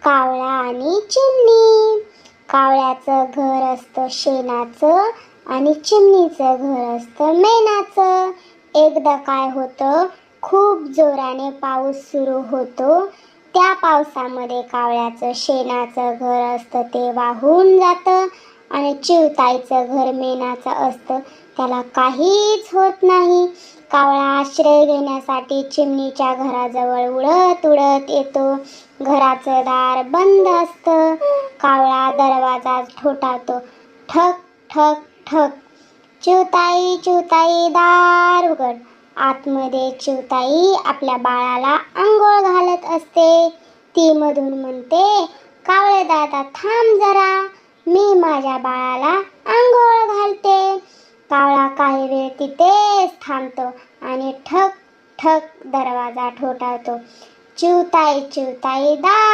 कावळा आणि चिमणी. कावळ्याचं घर असतं शेणाचं आणि चिमणीचं घर असतं मेणाचं. एकदा काय होतं, खूप जोराने पाऊस सुरू होतो. त्या पावसामध्ये कावळ्याचं शेणाचं घर असतं ते वाहून जातं आणि चिवताईचं घर मेणाचं असतं त्याला काहीच होत नाही. कावळा आश्रय घेण्यासाठी चिमणीच्या घराजवळ उडत उडत येतो. घराचं दार बंद असतं. कावळा दरवाजा ठोठावतो, ठक ठक ठक. चिवताई चिवताई दार उघड. आतमध्ये चिवताई आपल्या बाळाला अंघोळ घालत असते. ती मधून म्हणते, कावळे दादा थांब जरा, मी माझ्या बाळाला अंघोळ घालते. कावळा काही वेळ तिथेच थांबतो आणि ठक ठक दरवाजा ठोठावतो. चिवताई चिवताई दार